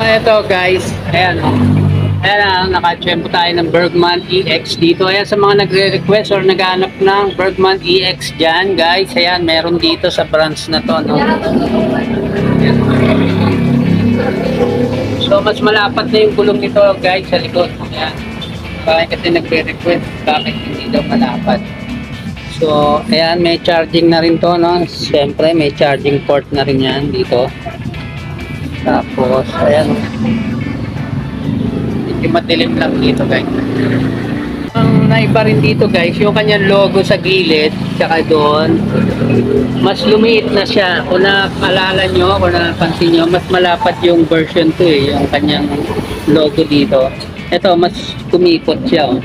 Ito guys, ayan o. Ayan, naka-champo tayo ng Bergman EX dito. Ayan, sa mga nagre-request or naghanap ng Bergman EX dyan, guys. Ayan, meron dito sa branch na to, no? So, mas malapat na yung gulong nito, guys, sa likod. Ayan. Kasi nagre-request, bakit hindi daw malapat. So, ayan, may charging na rin to, no? Siyempre, may charging port na rin yan dito. Tapos, ayan. Hindi madilim lang dito, guys. Ang naiba rin dito, guys, yung kanyang logo sa gilid, tsaka doon, mas lumiit na siya. Kung naalala nyo, kung napansin nyo, mas malapat yung version 2 yung kanyang logo dito. Ito, mas kumipot siya, oh.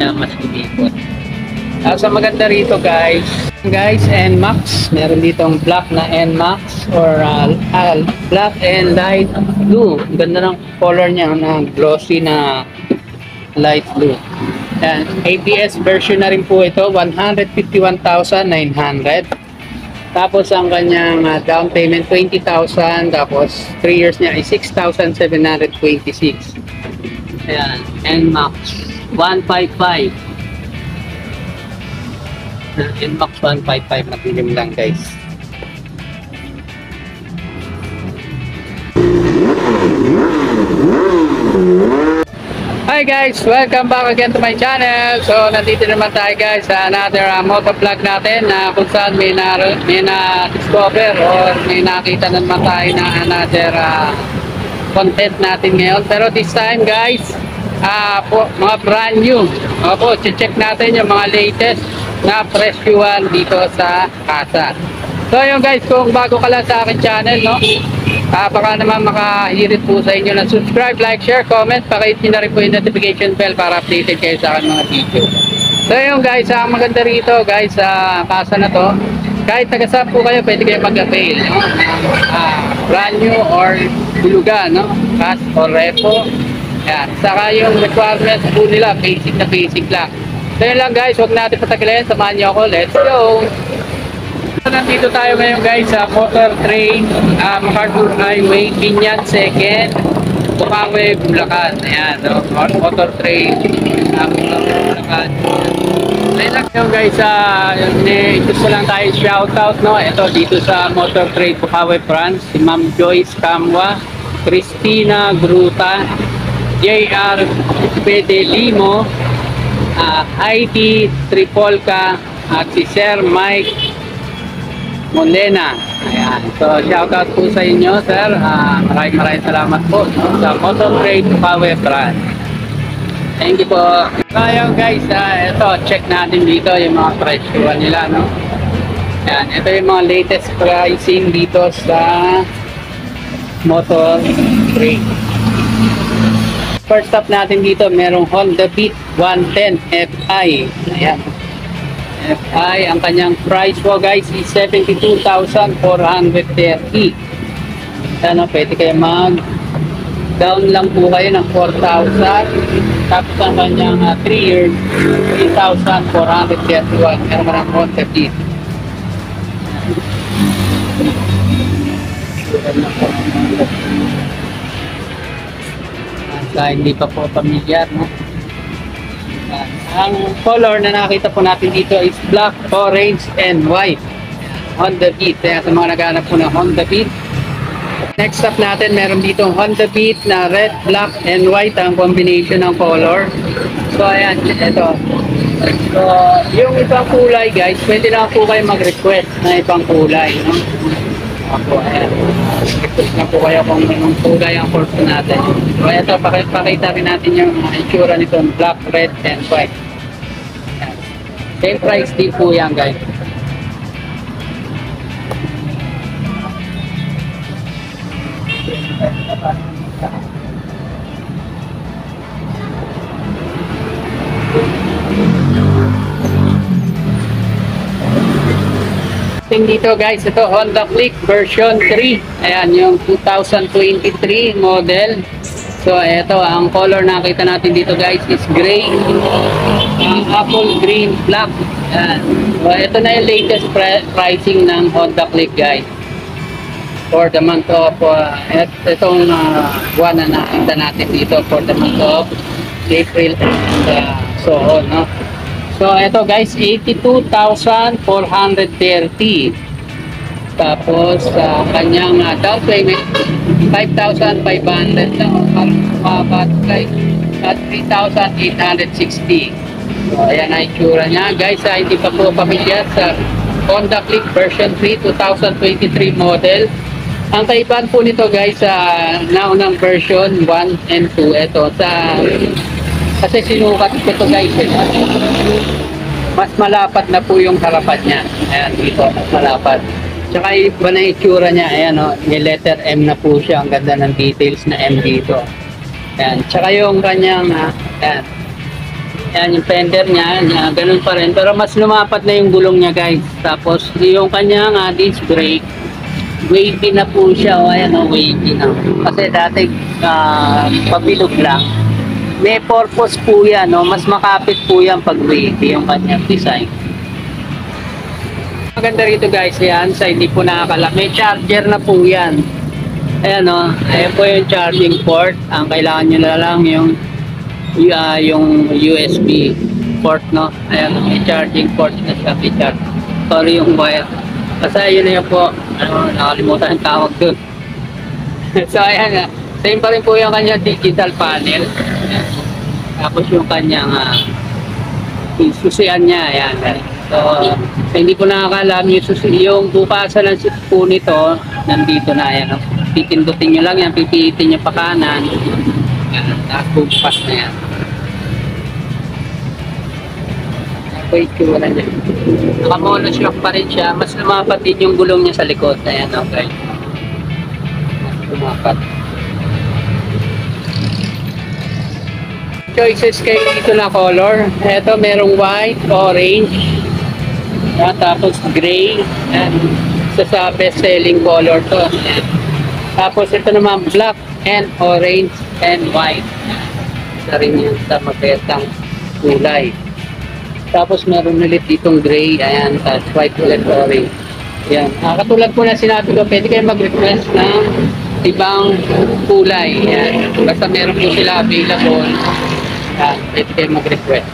Yan, mas kumipot. So, maganda rito, guys, NMAX. Meron ditong black na NMAX or black and light blue. Ganda ng color niya na glossy na light blue. Yan. ABS version na rin po ito, 151,900. Tapos ang kanyang down payment 20,000, tapos 3 years niya ay 6,726. Ayan, NMAX 155. NMAX 155, matilim lang, guys. Hi guys, welcome back again to my channel. So nandito naman tayo, guys, sa another motovlog natin na kung saan may na-discover or may nakita naman tayo na another content natin ngayon. Pero this time, guys, mga brand new. Opo, check natin yung mga latest na presyuhan dito sa kasa. So yun, guys, kung bago ka lang sa akin channel, no, baka naman makahirit po sa inyo na subscribe, like, share, comment. Pakihit nyo na rin po yung notification bell para updated kayo sa akin mga video. So yun, guys, ang maganda rito, guys, sa kasa na to, kahit taga-saan po kayo, pwede kayo mag-avail, no? Brand new or bulugan, no? Cash or repo. Yan. Saka yung requirements po nila, basic na basic lang. So yun lang, guys, huwag natin patagalin. Samahan nyo ako. Let's go! Nandito tayo ngayon, guys, sa Motor Train, MacArthur Highway, Binyan 2nd, Bukawi, Bulacan. Ayan, no? Motor Train, Bulacan. Ayun lang yun, guys, gusto lang tayo shoutout, no? Ito, dito sa Motor Train, Bukawi branch, si Ma'am Joyce Camwa, Cristina Gruta, JR Pede Limo, ID Tripolka, at si Sir Mike Molena. Ayan. So, shoutout po sa inyo, sir. Maraming salamat po, no, sa Motor Trade Power Brand. Thank you po. So, ayun, guys, ito, check natin dito yung mga presyo nila, no? Ayan. Ito yung mga latest pricing dito sa Motor Trade. First stop natin dito, merong Honda Beat 110 Fi. Ayan. Fi, ang kanyang price po, guys, is 72,430. Ano, pwede kayo mag-down lang po kayo ng 4,000. Tapos ang kanyang 3 years, 3,431. Meron ka ng Honda Beat. Hindi pa po pamilyar, no? Ang color na nakita po natin dito is black, orange, and white. Honda Beat. Kaya sa mga naghanap po ng Honda Beat. Next up natin, meron dito Honda Beat na red, black, and white ang combination ng color. So ayan, ito. So yung ibang kulay, guys, pwede na po kayo mag-request na ibang kulay, no? Ako, ayan. Request na po kayo kung anong kulay ang purse natin. So ito, pakita rin natin yung itsura nito, black, red, and white. Ayan. Same price din po yan, guys. Dito, guys, ito Honda Click version 3. Ayan, yung 2023 model. So ito, ang color nakita natin dito, guys, is gray, apple green, black. Ayan. So ito na yung latest pricing ng Honda Click, guys. for the month of itong buwan na nakita natin dito for the month of April and so on, no? So ito guys, 82,430. Tapos kanyang down payment 5,500 lang, parang mababagay at 3,860. So ayan ang itsura niya guys. Hindi pa po pamilyar sa Honda Click version 3 2023 model. Ang kaibahan po nito guys sa naunang version 1 and 2, ito kasi sinukat ko ito guys, mas malapad na po yung harapan niya. Ayan dito, mas malapad. Tsaka iba na itsura niya. Ayan o, may letter M na po siya. Ang ganda ng details na M dito. Ayan, tsaka yung kanyang ayan. Ayan yung fender niya, ganun pa rin. Pero mas lumapad na yung gulong niya guys. Tapos yung kanyang disc brake, wavy na po siya. O ayan o, wavy na. Kasi dati pabilog lang. May purpose po yan. No? Mas makapit po yan pag wavy yung kanyang design. Maganda rito guys, yan sa hindi po nakakalak. May charger na po yan. Ayan o, ayan po yung charging port. Ang kailangan nyo na lang yung USB port, no? Ayan, may charging port na siya. Sorry yung wire. Kasi yun na yun po, nakalimutan yung tawag dun. So ayan, same pa rin po yung kanyang digital panel. Ayan. Tapos yung kanyang susian niya, ayan. So, hindi ko nakakalam yung bukasan ng po nito, nandito na yan. Pipindutin nyo lang yan, pipihitin nyo pa kanan. Yan, tapos bukas na yan. Wait, wala niya. Naka-monoshock pa rin siya. Mas lumapat din yung gulong niya sa likod. Ayan, okay. Mas lumapat. Choices kayo dito na color. Ito, merong white, orange, tapos gray, and isa sa best selling color to. Tapos ito naman black and orange and white. Isa rin yan sa mabetang kulay. Tapos meron ulit ditong gray, ayan, tapos white ulit, orange. Ayan. Katulad po na sinabi ko, pwede kayo mag-request ng ibang kulay. Ayan. Basta meron po sila available, pwede kayo mag-request.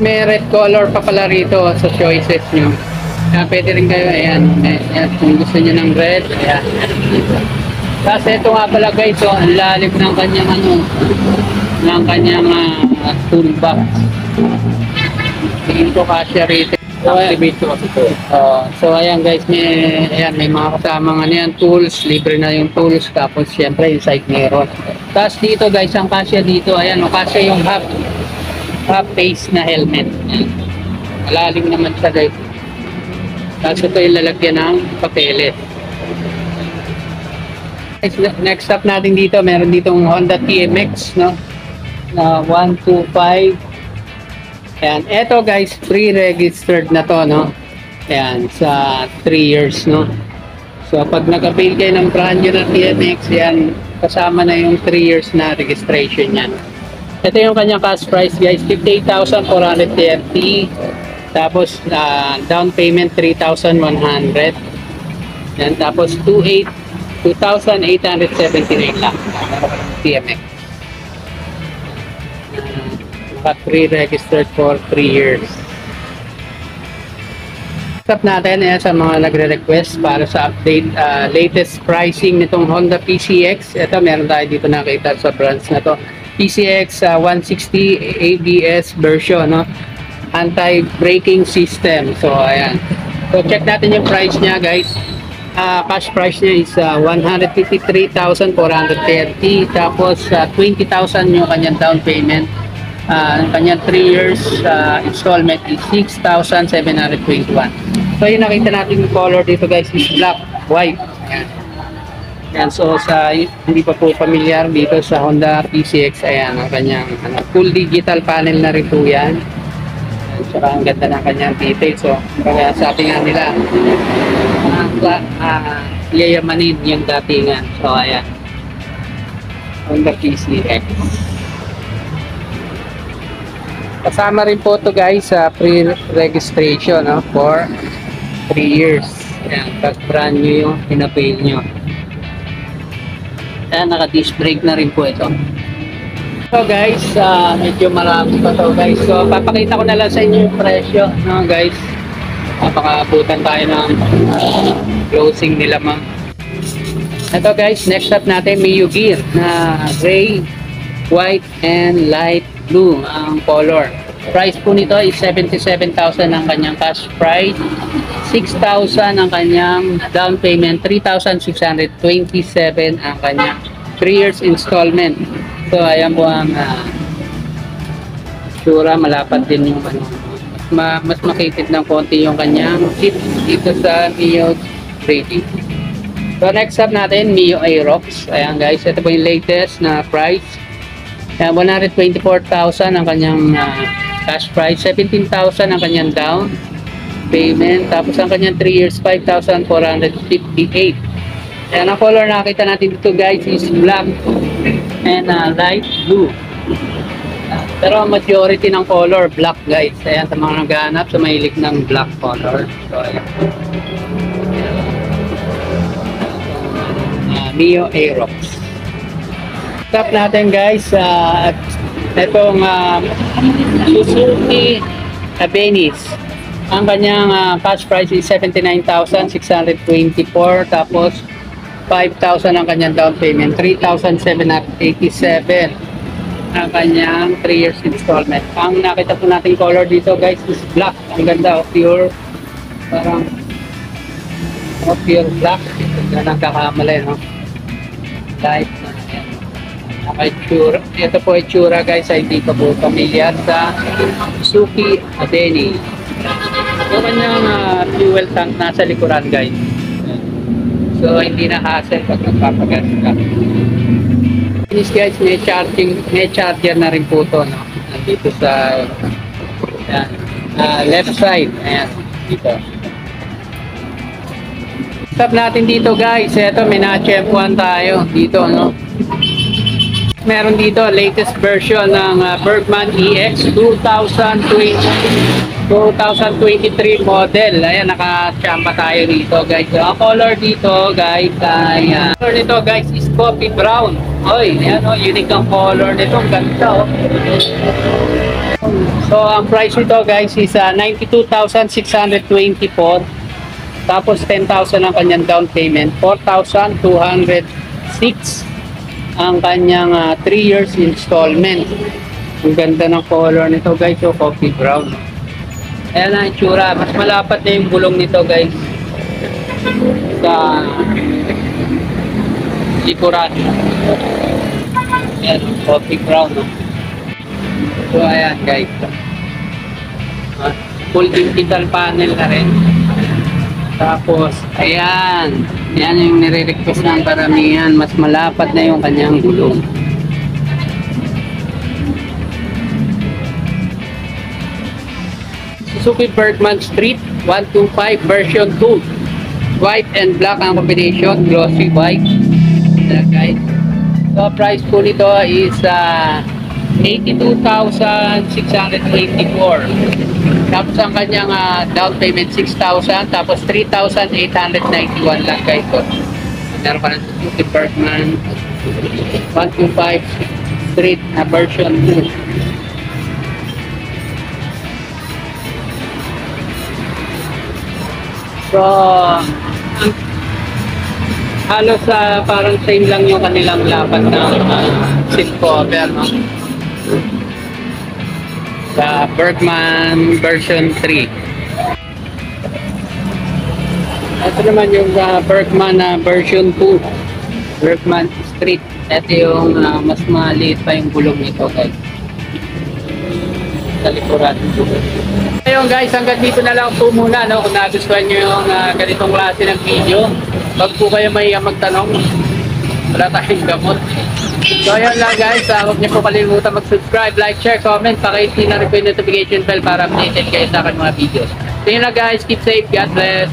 May red color pa pala rito sa choices nyo. Pwede rin kayo, ayan, kung gusto nyo ng red, ayan. Kasi ito nga pala guys, ang lalim ng kanyang toolbox. Tingin ko kasya rito. So ayan guys, may mga kasamang tools, libre na yung tools, tapos syempre yung side mirror. Tapos dito guys, ang kasya dito, ayan, kasya yung half face na helmet. Malalim naman siya guys. Tapos ito yung lalagyan ng papeles. Next up natin dito, meron ditong Honda TMX, no? Na 125. Ayan, eto guys, pre-registered na to, no? Ayan, sa 3 years, no? So pag nag-avail kayo ng brand new na TMX, yan, kasama na yung 3 years na registration yan. Ito yung kanyang cash price guys, 58,430. Tapos down payment 3,100. Yan, tapos 2,879 lang. TMX. Pre-registered for 3 years. Stop natin sa mga nagre-request para sa update, latest pricing nitong Honda PCX. Ito, meron tayo dito nakita sa brands na to. PCX 160 ABS version, no? Anti-braking system. So ayan, so check natin yung price niya guys. Cash price niya is 153,430. Tapos 20,000 yung kanyang down payment. Ang kanyang 3 years installment is 6,721. So yung nakita natin yung color dito guys is black, white. Ayan. Ayan, so sa hindi pa po familiar dito sa Honda PCX, ayan ang kanyang full digital panel na rin po yan. Saka ang ganda ng kanyang detail. So kaya sabi nga nila yayamanin yung datingan. So ayan, Honda PCX. Kasama rin po to guys sa pre-registration, no, for 3 years. Ayan, pag brand new yung pinapail nyo. Ayan, naka-disc brake na rin po ito. So guys, medyo marami pa to guys. So papakita ko na lang sa inyo yung presyo, no guys. Napakaabutan tayo ng closing nila ma'am. Ito guys, next up natin Mio Gear na gray, white, and light blue ang color. Price po nito is 77,000 ang kanyang cash price, 6,000 ang kanyang down payment, 3,627 ang kanyang 3 years installment. So ayan po ang sura, malapad din yung mas makitid ng konti yung kanyang chip dito sa Mio Grading. So next up natin, Mio Aerox. Ayan guys, ito po yung latest na price. Ayan, 124,000 ang kanyang cash price, 17,000 ang kanyang down payment, tapos ang kanyang 3 years, 5,458. Ayan, ang color na nakita natin dito guys is black and light blue. Pero ang majority ng color, black guys. Ayan, sa mga naghahanap sa mahilig ng black color. So ayan. Mio Aerox. Top natin guys, itong Suzuki Abenis. Ang kanyang cash price is 79,624, tapos 5,000 ang kanyang down payment, 3,787 ang kanyang 3 years installment. Ang nakita po natin color dito guys is black. Ang ganda, pure, parang pure black. Ito na nagkakamali, no? Light na yan. Itsura. Ito po itsura guys, ay hindi ka po pamilyar sa Suzuki Abenis. Yung kanyang fuel tank nasa likuran guys. So hindi na hassle pag nagpapagas ka. Finish guys, may charger na rin po ito, no? Dito sa yan, left side. Ayan, dito. Stop natin dito guys. Ito, may na-chempuan tayo dito, no? Meron dito latest version ng Bergman EX 2023 model. Ayan, naka-champa tayo dito guys. So, ang color dito guys ay color nito guys is coffee brown. Oy, ayan, oh, unique ang color nito. Ang ganda, oh. So ang price nito guys is 92,624. Tapos 10,000 ang kanyang down payment, 4,206 ang kanyang 3 years installment. Ang ganda ng color nito guys, so coffee brown. Ayan ang itsura, mas malapad na yung gulong nito guys sa likuran. Ayan, coffee brown, no? So ayan guys, full digital panel na rin. Tapos, ayan. Ayan yung nire-request ng karamihan. Mas malapad na yung kanyang gulong. Suzuki Bergman Street 125 version 2. White and black ang combination. Glossy white. Ayan guys. So, price po nito is 82,624. Tapos ang kanyang down payment 6,000, tapos 3,891 lang guys. So, meron ka ng Suzuki Bergman 125 Street na version 2. So, halos parang same lang yung kanilang lapat ng seat cover, no? Sa Bergman version 3. Ito naman yung Bergman version 2, Bergman Street. Ito yung mas maliit pa yung gulong nito guys, sa likuran. Ayun guys, hanggang dito na lang po muna, no? Kung nagustuhan nyo yung ganitong klase ng video, wag po kayo may magtanong, wala tayong gamot. So ayun lang guys, huwag niyo po kalimutan mag-subscribe, like, share, comment, pakihit na rin po yung notification bell para updated kayo sa akin mga videos. So yun lang guys, keep safe, God bless.